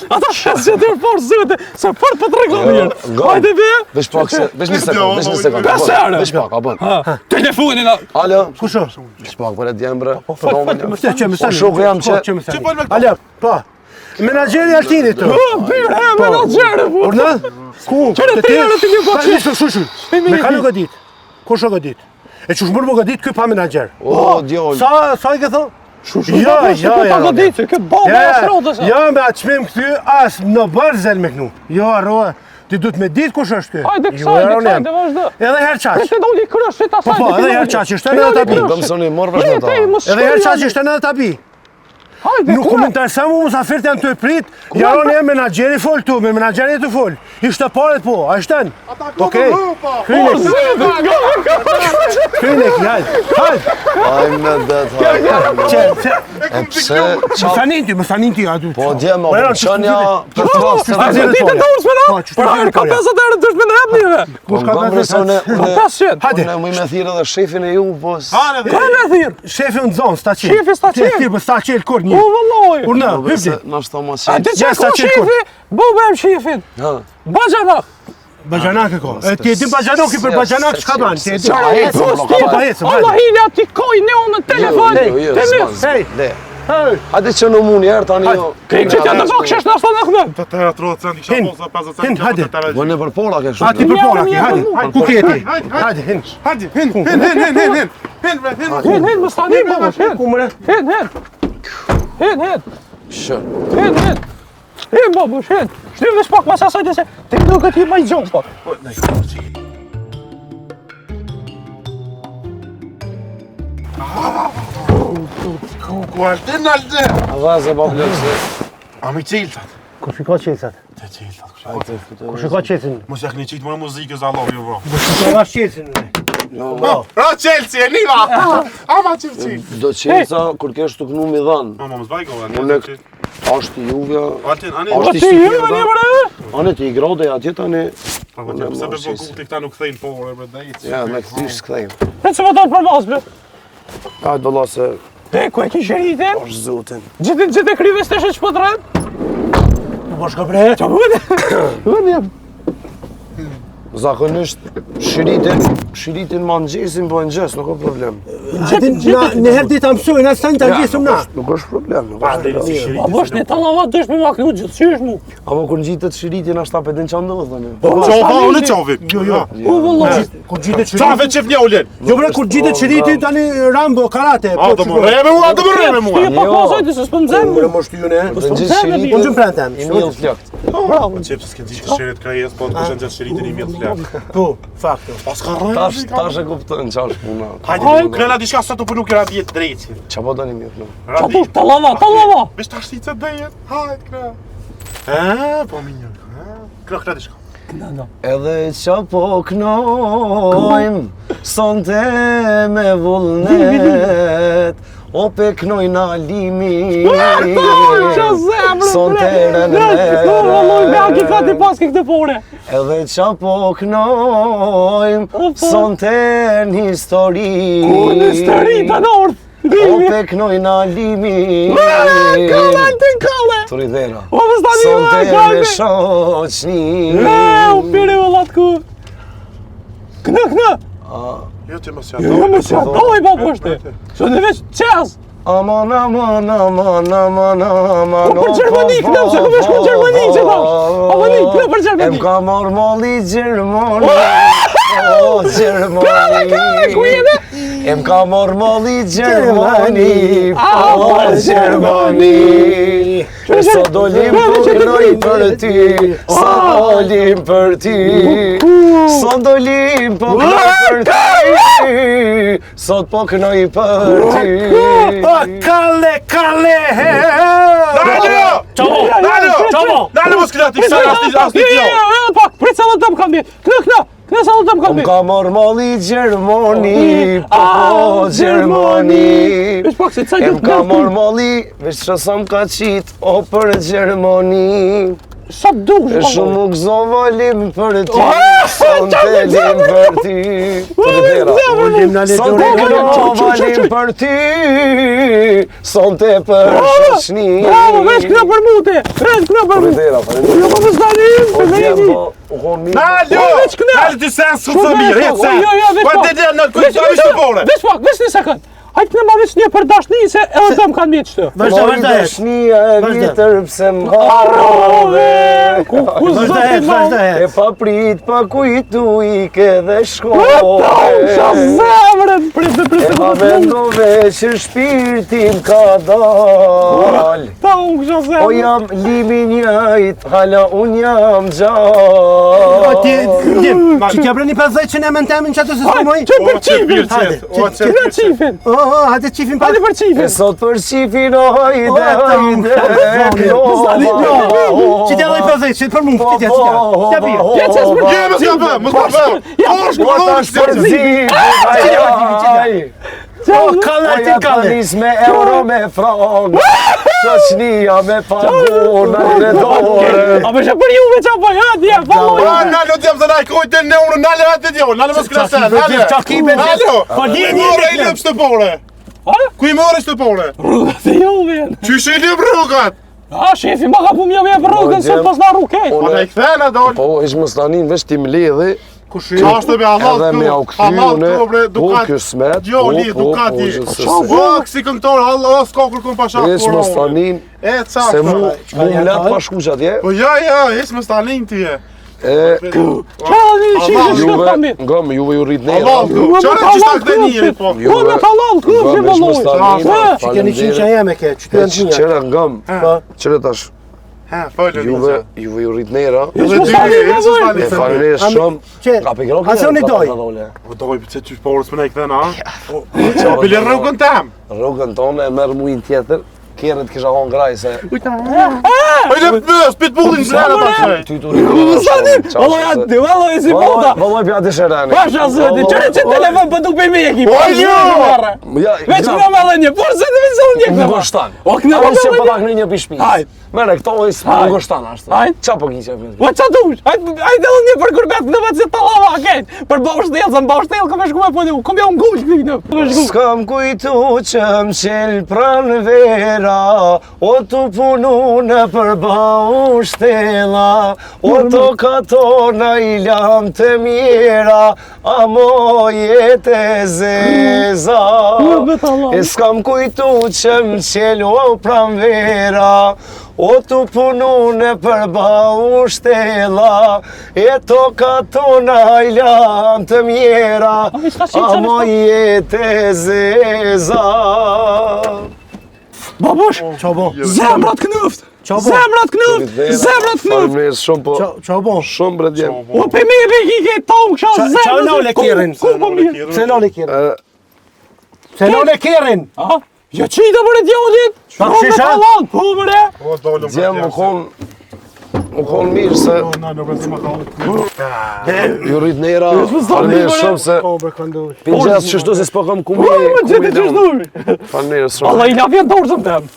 Ata shes që të por zëtë, se për të reglon mirë. Hajde be. Vesh pak se... Vesh një sekund, vesh një sekund. Pesë herë. Vesh pak, a bën. Telefonin a... Alo, Kusho? vesh pak për e djem bre. Më që më Po shoku jam që... Që po me Ale, po. Menaxheri Altinit të. Birë, he, menaxhere, po. Urna? Ku? Qëre të herë të një po që. Shushu. Me ka nuk e dit. Kush e dit? E çu shmur më dit ky pa menaxher. O, djallë. Sa i ke thon? Ja, ta godit, këtë baba e shrodës. Ja, me atë çmim këty as në bërzel me kënu. Jo, arroa. Ti duhet me ditë kush është ky. Hajde kësaj, vazhdo. Edhe herë qaq. Ti doli kryshit asaj. Po, edhe herë qaq, është edhe ta bi. Do mësoni morr vesh ata. Edhe herë qaq është edhe ta bi. Hajde. Nuk më intereson mua musafirët janë të prit. Jaron e menaxheri fol tu, me menaxheri të fol. Ishte paret po, a shten? Okej. Krynek, hajde. Ai më det. Pse Më thanin ti aty. po dje më çonja për trostë. Ti të dorës me na? Ka 50 euro dush me na hap neve. Kush ka Unë 500. Hajde. më me thirr edhe shefin e ju, po Ka në thirr. Shefi në zonë, sta qel. Shefi sta qel. Ti po sta qel kur O një. vallai. Kur në, hypdi. na shto mos. A ti Ja, çka sta qel shefi? Bubem shefin. Ha. Bajanak. Bajanak e ko. E ti e di bajanoki për bajanak çka ban? Ti e di. Qa e ecë, Allah hile ati koj ne unë në telefon. Hey. Le. Hajde që në mund njerë tani jo. Që t'ja të bëk shesh në ashtë në këndëm. Të tëra 30 cent, isha Hin, posa 50 cent. hin, hajde. Vënë për pola ke A shumë. ti për pora ki, hajde. Ku ke ti? Hajde. Hajde, hin. Hajde, hin. Hin, më stani babush, hin. Ku mëre? Hin. Shë. Hin, babush, hin. Shtim vesh pak mas asaj dhe se ti duket i maj gjonë pak. Ku altin. A vaze pa plëkse. A mi qiltat. Ku shiko qelsat? Te qiltat. Ku shiko qelsin? Mos jak një qitë më muzikës Allah ju vro. Ku shiko vash qelsin? Ra Chelsea, e niva! Ama qilë. Do qelsa, kur kesh të kënu mi dhanë. Mama, mos bajko, Unë ashtë i juvja. Altin, ani. Ashtë i Ti ju shqipirda. një bre? Ane ti i grode atje tani. Pa po qep, se për po kuti këta nuk thejnë po, bre, drejt. Ja, me këthish s'kthejmë. Ne që më tonë për mas, bre. A, do la se Te, ku e ki shëritin? është zotin. Gjithë krive s'te shë që po të rënë? Po shko bre? Qa vënë? Zakonisht, shiritin ma nëgjesin, po nëgjes, nuk o problem. Në herë ti ta mësojnë, asë ta një ta gjisëm na. Nuk është problem, nuk është problem. A bosh ne talavat dësh me maknu gjithësysh mu. Amo kur ngjitet shiritin ashtë ta pedin që ndodhë, thënë. Qova, unë qovi. Jo. U vëllaj. Kur gjitet Qa qëriti... veç qef një ullin? Jo bre, kur gjitet qëriti tani Rambo, karate. A, do më reme mua, do më reme mua. Ti e pa pasajti se s'pëm zemë Bre, mu. mo shty june. Të gjithë Unë shiritin, gjëmë pranë temë. i mjellë flakt. Bravo. Qep, s'ke gjithë shirit krajes, po të kushen gjithë shiritin i mjetë flak. Po, fakto. Pas ka rrënë. Tash e kuptën qa është puna. Hajde, këna diçka sot të punu kera djetë drejtë. Qa po tani mirë, nuk. Qa push, talava. Vesh ta shtice dhejet, hajde këna. Po minjë. Këna diçka. Edhe qa po knojmë, sonte me vullnet, o pe knojna limi, Qa zemë, sonte rënëmet. O vëllaj, me aki ka ti pas këtë pore. Edhe qa po knojmë, sonte në histori, Në stëri të nërth. o pe knojna limi, Kale, ti kale. të ridhera, O më stani sonte me kale. shoqni. U pire vëllat ku. Këna. Jo që më Jo me që doj ba poshte. Që në veç qes. Aman, Po për Gjermani, këna se këmë shku Gjermani që dash. Amani, këna për Em Gjermani. ka marrë mali Gjermani. O, Gjermani. Ku jene? Em ka marrë mali Gjermani. O, Gjermani. Sa dolim punoj për ty. Sa dolim për ty. Sa dolim po knoj për ty. Sot po knoj për ty. Kale! Dale mos këna ti kësaj asni tjo. Jo, pak, prit sa dhe dëm kam bje. Këna sa dhe dëm kam Më bje. ka marrë mali Gjermani, po Gjermani. Vesh pak se ca Em ka marrë mali, veç që sa më ka qitë, o për Gjermani. Sa dush, E shumë u gëzova lim për ty, Oh, sonte lim për ty. Të rëdera. Lim na Sonte letore. knova lim për ty, sonte për shoqni. Bravo, vesh këna për mute. Vesh këna për Të mute. rëdera, Jo, po më stani, O me djem, veti. po, u kon mirë. Naljo! veç këna. Naljo ti sen su Shumë të mirë, vesh hec pak, sen. jo, vesh Po pak. të dhe në kujtë të fore. Vesh një sekund. Hajtë këne ma veç një për dashni se edhe dëm kanë mjetë shtë. Vazhdo, Mori vazhdo. dashnia e vitër pse më harrove. E pa prit, pa kujtu i ke dhe shkoj. E pa mendove që shpirtin ka dal. O jam limi njajt, hala unë jam gjall. Që t'ja breni 50 që ne më në temin që ato se s'pomoj? Që për qifin! Qëra qifin! Hajde qifin pa. Hajde për qifin! E sot për qifin, hajde. Që t'ja dhej 50 që për mund, që t'ja bia. Japanis me euro me franc, Shoqnia me pagona në dorë. A për që për juve që për dje, faloj! Nalo t'jam të naj kujtë në unë, nale atë t'jo, nale mos krasë, nale! Nalo! I lëp shtëpore! Ku i more shtëpore? Rrugat e juve! Qysh i lëp rrugat? A, shefi, ma ka pu mja me për rrugën, se pas na rrukej! Pa ne i këthena dol! Po, ish më stanin vesh ti m'ledhi. Qashtë me Allah Edhe me au këthy une, po kësmet, Dukati! Si këngëtor, Allah s'ka kur kun pasha ish më stanin, se mu m'let pa shku që atje. Po ja, ish më stanin ti e. Qani, qishë shkët tambit! Juve ju rrit nera. Allah t'ku, qërë që shta këte njëri po? Po me halal këpë që bëlloj! Që keni qinë që jeme ke, që të janë qinë. Qere ngëm, qere tash, Ha, falë juve ju rrit nera. Edhe dy, E faleres shumë, ka pe kero Ase unë i doj. Po doj, pëse që shporës më ne i këthena, ha? Bile rrugën tem! Rrugën tonë e merë mujnë tjetër, kjerët kisha honë graj se... Po i lëp mës, pit bullin që nërë ta shej! Ty tu rritë... Valloj atë, valloj si bota! Valloj pja të shërani. Pasha zëti, qëre që telefon për duk për me eki! Po një! Veç më me dhe një, por se të vizon një këtë! Ngostan. O kënë Anë që pëtak në një pishpi. Hajt! Mere, këto e së ngostan ashtë. Qa po ki që e fjetë? Po qa dush? Hajt edhe një për kurbet në vetë që të lava akejt! Për bashkëtel, se në bashkëtel kom e shku me po një, kom ja unë gull këtë një. S'kam kujtu që m'qel pran vera, o tu punu në përbau shtela, o to katona i lam të mjera, a mo jetë e zeza. E s'kam kujtu që m'qel o pran vera, o tu punu në përbau shtela, e to katona i lam të mjera, a mo jetë e zeza. Babush! Zemrat knëft! Zemrat knëft! Zemrat knëft! Falimnes shumë po... Qa bo? Shumë bre djem. O për me me kike tonë kësha zemrat! Qa nole kjerin? Ku po mirë? Se nole kjerin? Se nole kjerin? Ja qita për e djollit! Pa Shko me shisha? talan, po mëre! Djem u konë mirë se... Ju rrit nera, falimnes shumë se... Pinxas qështu se s'po kam ku me... Po më gjithë që shduri! Falimnes shumë. Allah i na vjen dorë zëm tem!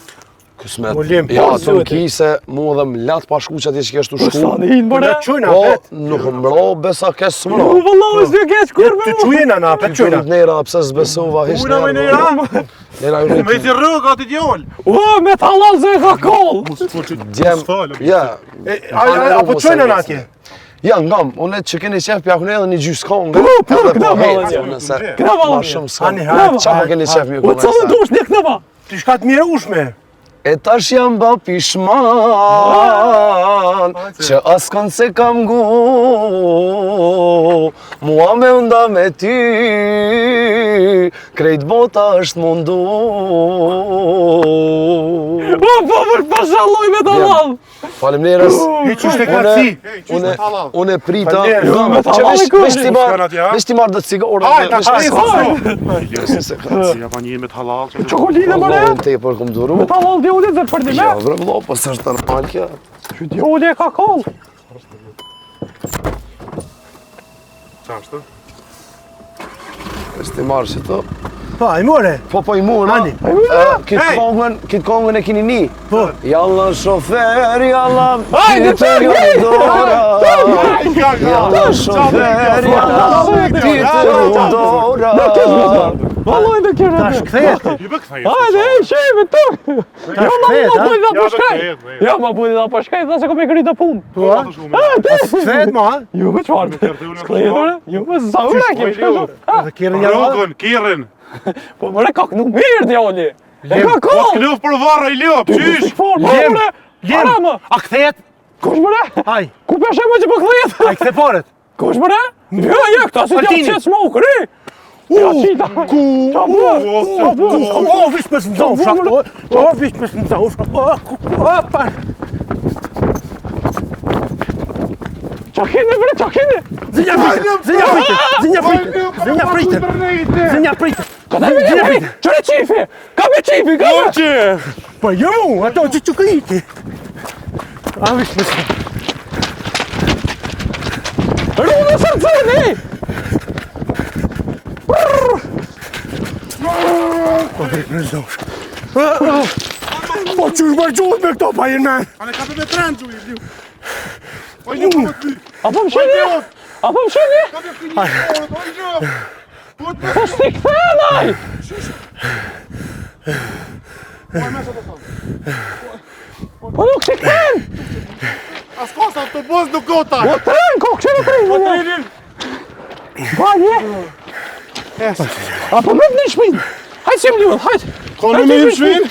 Kësmet. Ja, të më ki se mu edhe m'lat pa shku që ati që keshtu shku. Sanin mëre! Po, nuk m'ro, besa kes m'ro. U vëllohës një kesh kur me Të mu! qujena na, për Ju qujena. rrit nera, pse s'besova, hish Ujna me nera. nera! Nera ju Me rrit. ti rrugë ati djoll! O, me talal se e ka koll! Djem, ja. Apo qujena na atje? Ja, ngam, unë që keni qef pja këne edhe një gjysë kongë. këna valë një. Këna valë Ma një. shumë s'kam. Ani, Qa po keni qef mjë O, të cëllë dush një këna va! Ti shka të mire ushme. E tash jam ba pishman që askon se kam gu, mua me nda me ty, krejt bota është mundu. O, po për pashalloj me talal! Faleminderes. I qështë e kaci. Unë prita, me që talal i vesh ti marrë dhe cigare. Aj, ta shkej Se Ja pa një me t'halal që... Qokoline mëre! Në te për kom duru. Me talal djollit dhe të për një Ja, me! bre vlo, po s'është normal kja. Që djollit e ka koll! Qashtë? Vesh ti marrë që to. Pa, i more. Po i murë, Ani. Kitë kongën e kini ni. Po. Jalla shofer, jalla Hajde, ti të ljudora. Jalla shofer, jalla ti të ljudora. Valoj në kjera Tash këthejet. Ju bë këthej. Hajde, e shemi të! Tash këthejet, ha? Bujnë dhe Ja, përshkaj! Ja, ma bujnë dhe përshkaj, dhe se kom e kërit të punë! Po, ha? Këthejet, ma, ha? Ju me qartë! Sklejetore? Ju me zaura kemë shkështu! Dhe kjerën një rrugë. Rrugën, kirën. Po mëre ka kënu mirë djoli! E ka Po koll! s'këlluf për varë i lop, qysh? Po, Lem, mëre! lem. Para më! A këthejet? Kush mëre? Aj, Ku peshe më që për këdhjet? aj, këthe paret. Kush mëre? Jo, këta si t'ja Altini. qëtë smoke, ri! Ja qita! Qa bërë? Vish me së nëzofsh, vish me së nëzofsh. Opa. Qa kene, bre, qa kene? Zinja pritë. Ka da me qifi? Qëre qifi? Ka me qifi, ka me? Po jo, ato që që këjti. A vish me së. Rune sërceni! Po vish me nëzofsh. Po që shbër gjuhët me këto, pa jenë men. Ale ka për me trenë që i vju. Po një për të ty. Apo më sheni? Apo më sheni? Ka për të një orë, po një. Po s'ti këthenaj! Po e mesë të thonë. Po nuk t'i këthen! As kosa të bëzë nuk gota. Po tren, ko kështë në tren! Po trenin. Po një? Apo me të një shpinë! Hajtë si më ljudh, hajtë! Ka në me një shvinë?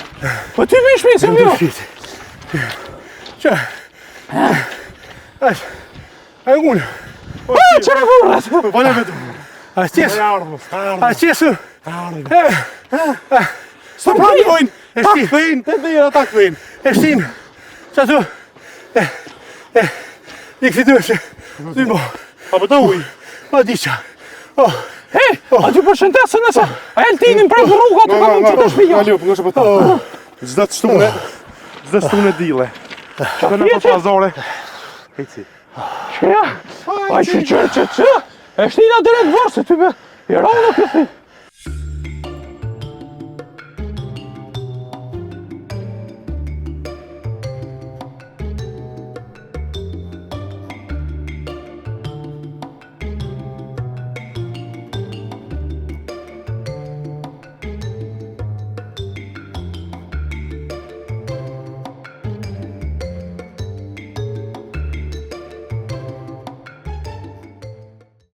Po ty me një shpinë, si më ljudh! Që? Aj unë. Qëre vurët! Po në vetë. A qesë. A qesë. Së pra njojnë. E shtim. Takvejnë. Të dhejnë takvejnë. E shtim. Qa tu. I kësi të është. Dymo. Pa për të ujë. Ma di qa. He, a ty për shëntesën nëse? A Altinin pra për rruga të kam në qëtë shpija! Nga lupë, nga shë për ta. Zda të shtune dile. Që të në për pazore. Hejci. Shkja, a që? E shtina direkt vërë se ty me i rao në këthi.